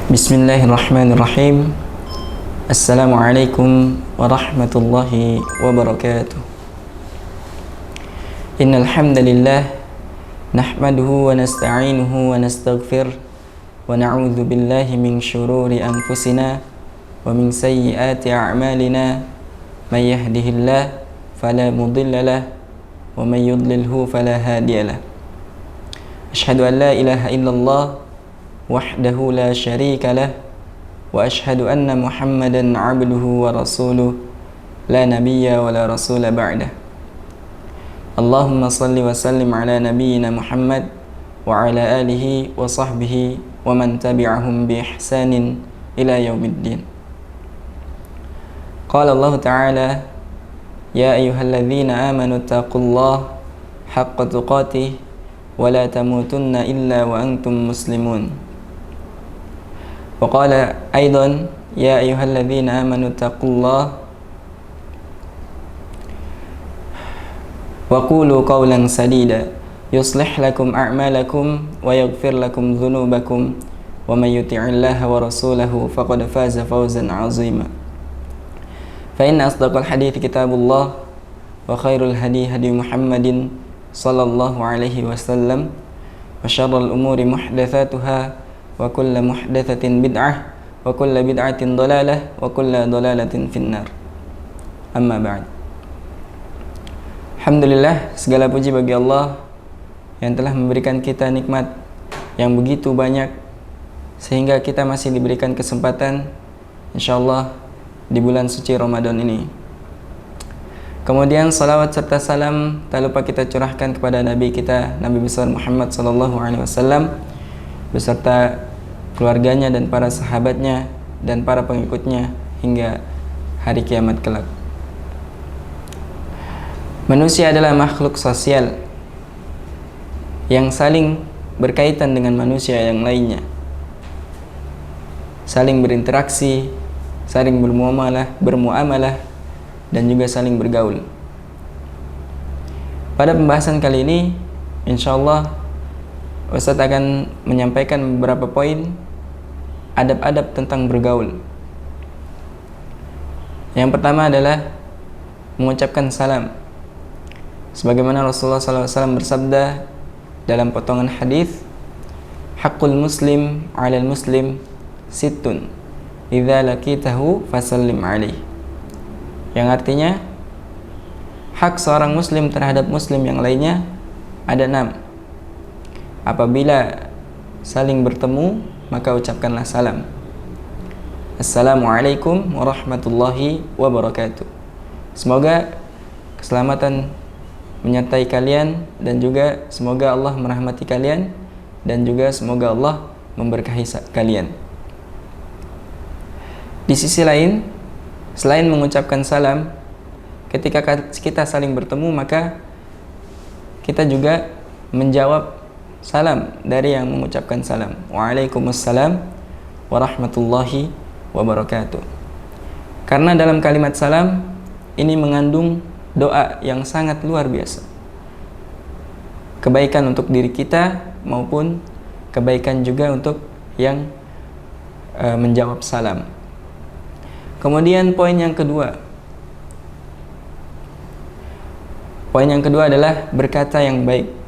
Bismillahirrahmanirrahim. Assalamualaikum warahmatullahi wabarakatuh. Innal hamdalillah nahmaduhu wa nasta'inuhu wa nastaghfir wa na'udzu billahi min shururi anfusina wa min sayyiati a'malina. May yahdihillahu fala mudilla lahu wa may yudlilhu fala hadiya lahu. Asyhadu an la ilaha illallah wahdahu la syarika lah wa ashhadu anna Muhammadan abduhu wa rasuluh la nabiyya wa la rasula ba'dah. Allahumma salli wa sallim ala nabiyyina Muhammad wa ala alihi wa sahbihi wa man tabi'ahum bi ihsanin ila yaumiddin. Qala Allah Ta'ala, ya ayyuhalladzina amanu taqullaha haqqa tuqatih wa la tamutunna illa wa antum muslimun. وقال أيضا يا أيها الذين آمنوا اتقوا الله وقولوا قولا سديدا يصلح لكم أعمالكم ويغفر لكم ذنوبكم ومن يطع الله ورسوله فقد فاز فوزا عظيما. فإن أصدق الحديث كتاب الله وخير الهدي هدي محمد صلى الله عليه وسلم وشر الأمور محدثاتها wa kullu muhdatsatin bid'ah wa kullu bid'atin dhalalah wa kullu dhalalatin finnar. Amma ba'd. Alhamdulillah, segala puji bagi Allah yang telah memberikan kita nikmat yang begitu banyak sehingga kita masih diberikan kesempatan insyaallah di bulan suci Ramadan ini. Kemudian salawat serta salam tak lupa kita curahkan kepada Nabi kita, Nabi besar Muhammad sallallahu alaihi wasallam beserta keluarganya dan para sahabatnya dan para pengikutnya hingga hari kiamat kelak. Manusia adalah makhluk sosial yang saling berkaitan dengan manusia yang lainnya, saling berinteraksi, saling bermuamalah dan juga saling bergaul. Pada pembahasan kali ini insyaallah Ustadz akan menyampaikan beberapa poin adab-adab tentang bergaul. Yang pertama adalah mengucapkan salam. Sebagaimana Rasulullah SAW bersabda dalam potongan hadis, haqqul muslim 'alal muslim sittun idza laqitahu fasallim 'alaihi. Yang artinya hak seorang muslim terhadap muslim yang lainnya ada 6. Apabila saling bertemu, maka ucapkanlah salam. Assalamualaikum warahmatullahi wabarakatuh. Semoga keselamatan menyertai kalian dan juga semoga Allah merahmati kalian dan juga semoga Allah memberkahi kalian. Di sisi lain, selain mengucapkan salam, ketika kita saling bertemu maka kita juga menjawab salam dari yang mengucapkan salam. Waalaikumsalam warahmatullahi wabarakatuh. Karena dalam kalimat salam ini mengandung doa yang sangat luar biasa. Kebaikan untuk diri kita maupun kebaikan juga untuk yang menjawab salam. Kemudian poin yang kedua. Poin yang kedua adalah berkata yang baik.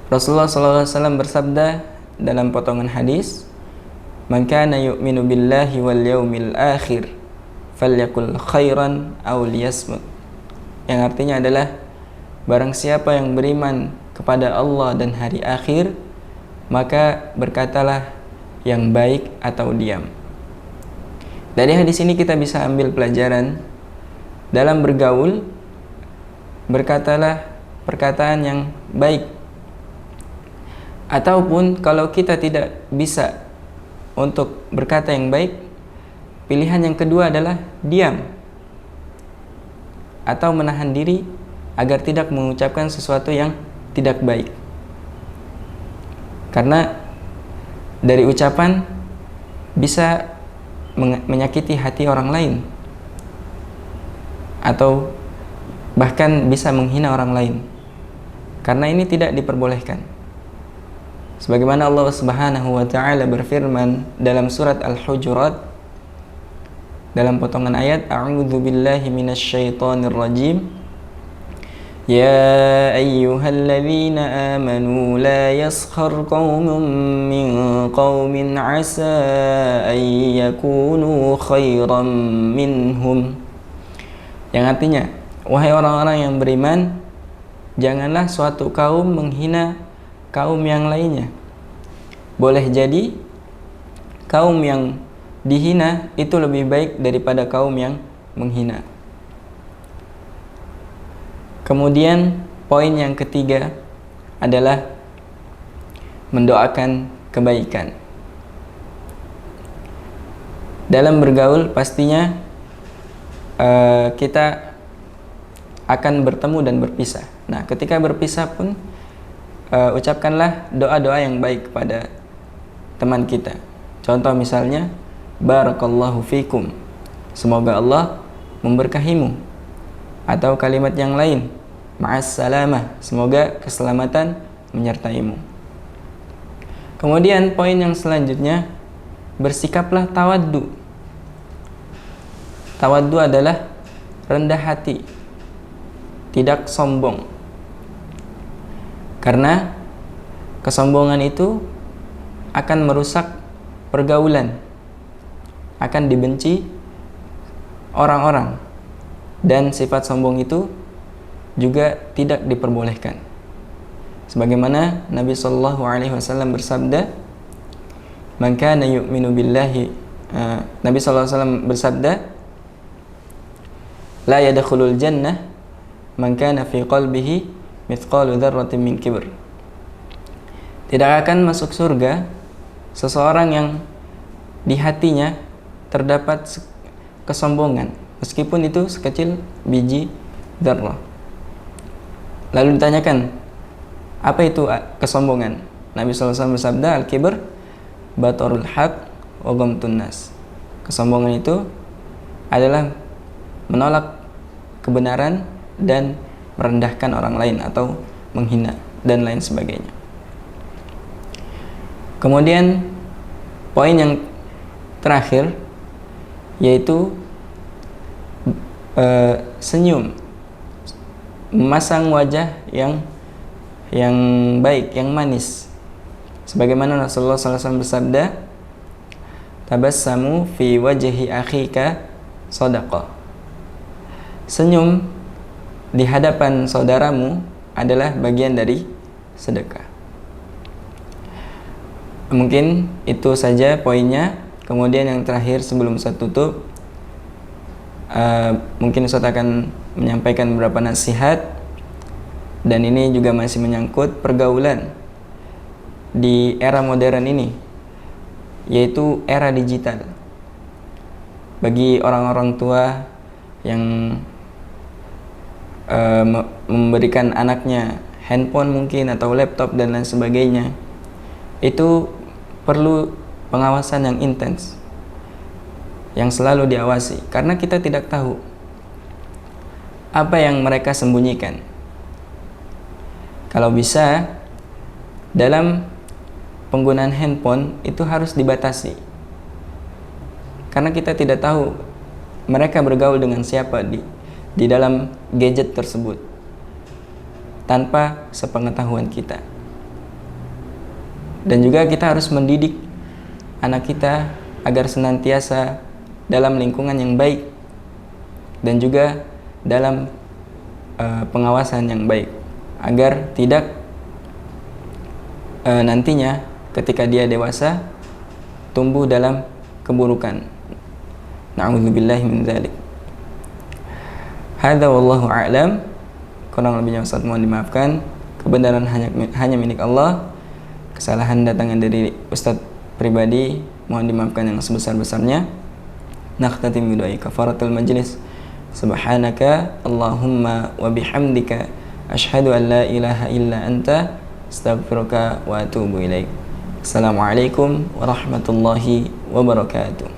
Rasulullah SAW bersabda dalam potongan hadis, "Man kana yu'minu billahi wal yaumil akhir falyakul khairan aw liyasmut." Yang artinya adalah barang siapa yang beriman kepada Allah dan hari akhir, maka berkatalah yang baik atau diam. Dari hadis ini kita bisa ambil pelajaran dalam bergaul, berkatalah perkataan yang baik. Ataupun kalau kita tidak bisa untuk berkata yang baik, pilihan yang kedua adalah diam atau menahan diri agar tidak mengucapkan sesuatu yang tidak baik. Karena dari ucapan bisa menyakiti hati orang lain atau bahkan bisa menghina orang lain. Karena ini tidak diperbolehkan. Sebagaimana Allah Subhanahu wa taala berfirman dalam surat Al-Hujurat dalam potongan ayat, A'udzu billahi minasyaitonir rajim. Ya ayyuhalladzina amanu la yaskhar qaumun min qaumin 'asa an yakunu khairan minhum. Yang artinya, wahai orang-orang yang beriman, janganlah suatu kaum menghina kaum yang lainnya. Boleh jadi kaum yang dihina itu lebih baik daripada kaum yang menghina. Kemudian poin yang ketiga adalah mendoakan kebaikan. Dalam bergaul pastinya kita akan bertemu dan berpisah. Nah, ketika berpisah pun ucapkanlah doa-doa yang baik kepada teman kita. Contoh misalnya, barakallahu fikum, semoga Allah memberkahimu. Atau kalimat yang lain, ma'assalamah, semoga keselamatan menyertaimu. Kemudian poin yang selanjutnya, bersikaplah tawaddu. Tawaddu adalah rendah hati, tidak sombong. Karena kesombongan itu akan merusak pergaulan, akan dibenci orang-orang. Dan sifat sombong itu juga tidak diperbolehkan. Sebagaimana Nabi sallallahu alaihi wasallam bersabda, "Man kana yu'minu billahi," Nabi sallallahu alaihi wasallam bersabda, "La yadkhulul jannah man kana fi qalbihi mithqalu dzarratin min kibr." Tidak akan masuk surga seseorang yang di hatinya terdapat kesombongan, meskipun itu sekecil biji dzarrah. Lalu ditanyakan, apa itu kesombongan? Nabi SAW bersabda, al-kibr batarul haq wa ghamtun nas. Kesombongan itu adalah menolak kebenaran dan merendahkan orang lain atau menghina dan lain sebagainya. Kemudian poin yang terakhir yaitu senyum, memasang wajah yang baik, yang manis. Sebagaimana Rasulullah SAW bersabda, tabassamu fi wajhi akhika shadaqah. Senyum di hadapan saudaramu adalah bagian dari sedekah. Mungkin itu saja poinnya. Kemudian yang terakhir sebelum saya tutup, mungkin Ustaz akan menyampaikan beberapa nasihat, dan ini juga masih menyangkut pergaulan di era modern ini, yaitu era digital. Bagi orang-orang tua yang memberikan anaknya handphone mungkin atau laptop dan lain sebagainya, itu perlu pengawasan yang intens, yang selalu diawasi, karena kita tidak tahu apa yang mereka sembunyikan. Kalau bisa, dalam penggunaan handphone itu harus dibatasi, karena kita tidak tahu mereka bergaul dengan siapa di dalam gadget tersebut tanpa sepengetahuan kita. Dan juga kita harus mendidik anak kita agar senantiasa dalam lingkungan yang baik dan juga dalam pengawasan yang baik, agar tidak nantinya ketika dia dewasa tumbuh dalam keburukan. Na'udzubillahi min dzalik. Hadza wallahu a'lam. Kurang lebihnya Ustaz mohon dimaafkan. Kebenaran hanya milik Allah. Kesalahan datangnya dari Ustaz pribadi, mohon dimaafkan yang sebesar-besarnya. Nakhtatim bi doa kafaratul majlis. Subhanaka Allahumma wa bihamdika asyhadu an la ilaha illa anta astaghfiruka wa atubu ilaik. Assalamualaikum warahmatullahi wabarakatuh.